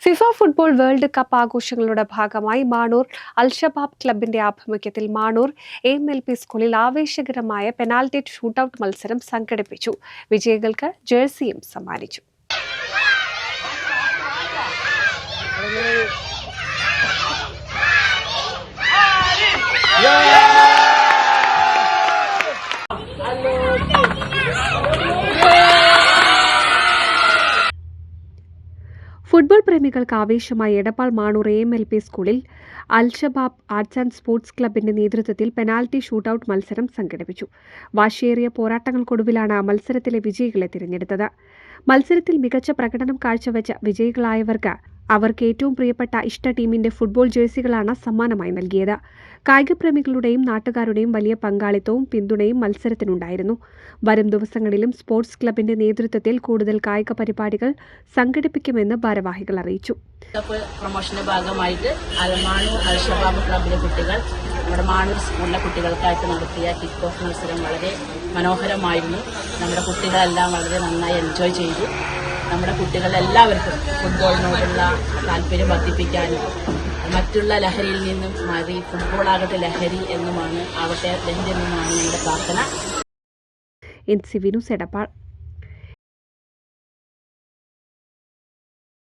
FIFA football world cup ആഘോഷങ്ങളുടെ ഭാഗമായി Manoor al Shabaab ക്ലബിന്റെ ആഭിമുഖ്യത്തിൽ മാണൂർ AMLP സ്കൂളിൽ ആവേശകരമായ പെനാൽറ്റി ഷൂട്ടൌട്ട് മത്സരം സംഘടിപ്പിച്ചു. വിജയികൾക്ക് ജേഴ്സിയും സമ്മാനിച്ചു. ഫുട്ബോൾ പ്രേമികൾക്ക് ആവേശമായി എടപ്പാൾ മാണൂർ AMLP സ്കൂളിൽ അൽഷബാബ് ആർട്സ് ആൻഡ് സ്പോർട്സ് ക്ലബിന്റെ നേതൃത്വത്തിൽ പെനാൽറ്റി ഷൂട്ടൌട്ട് മത്സരം സംഘടിപ്പിച്ചു. വാശിയേറിയ പോരാട്ടങ്ങൾക്കൊടുവിലാണ് മത്സരത്തിലെ വിജയികളെ തിരഞ്ഞെടുത്തത്. മത്സരത്തിൽ മികച്ച പ്രകടനം കാഴ്ചവെച്ച വിജയികളായവർക്ക് അവർക്ക് ഏറ്റവും പ്രിയപ്പെട്ട ഇഷ്ട ടീമിന്റെ ഫുട്ബോൾ ജേഴ്സികളാണ് സമ്മാനമായി നൽകിയത്. കായികപ്രേമികളുടെയും നാട്ടുകാരുടെയും വലിയ പങ്കാളിത്തവും പിന്തുണയും മത്സരത്തിനുണ്ടായിരുന്നു. വരും ദിവസങ്ങളിലും സ്പോർട്സ് ക്ലബിന്റെ നേതൃത്വത്തിൽ കൂടുതൽ കായിക പരിപാടികൾ സംഘടിപ്പിക്കുമെന്ന് ഭാരവാഹികൾ അറിയിച്ചു. പ്രൊമോഷന്റെ ഭാഗമായിട്ട് മാണൂർ അൽഷബാബ് ക്ലബിലെ കുട്ടികൾ നമ്മുടെ മാണൂർ സ്കൂളിലെ കുട്ടികൾക്കായിട്ട് നടത്തിയ കിക്ക് ഓഫ് മത്സരം വളരെ മനോഹരമായിരുന്നു. നമ്മുടെ കുട്ടികളെല്ലാം വളരെ നന്നായി എൻജോയ് ചെയ്തു. നമ്മുടെ കുട്ടികളെല്ലാവർക്കും ഫുട്ബോളിനോടുള്ള താല്പര്യം വർദ്ധിപ്പിക്കാനും മറ്റുള്ള ലഹരിയിൽ നിന്നും മാറി ഫുട്ബോളാകട്ടെ ലഹരി എന്നുമാണ് ആവട്ടെ ലഹരി എന്നുമാണ് നമ്മുടെ പ്രാർത്ഥന. NC വിനു എടപ്പാൾ.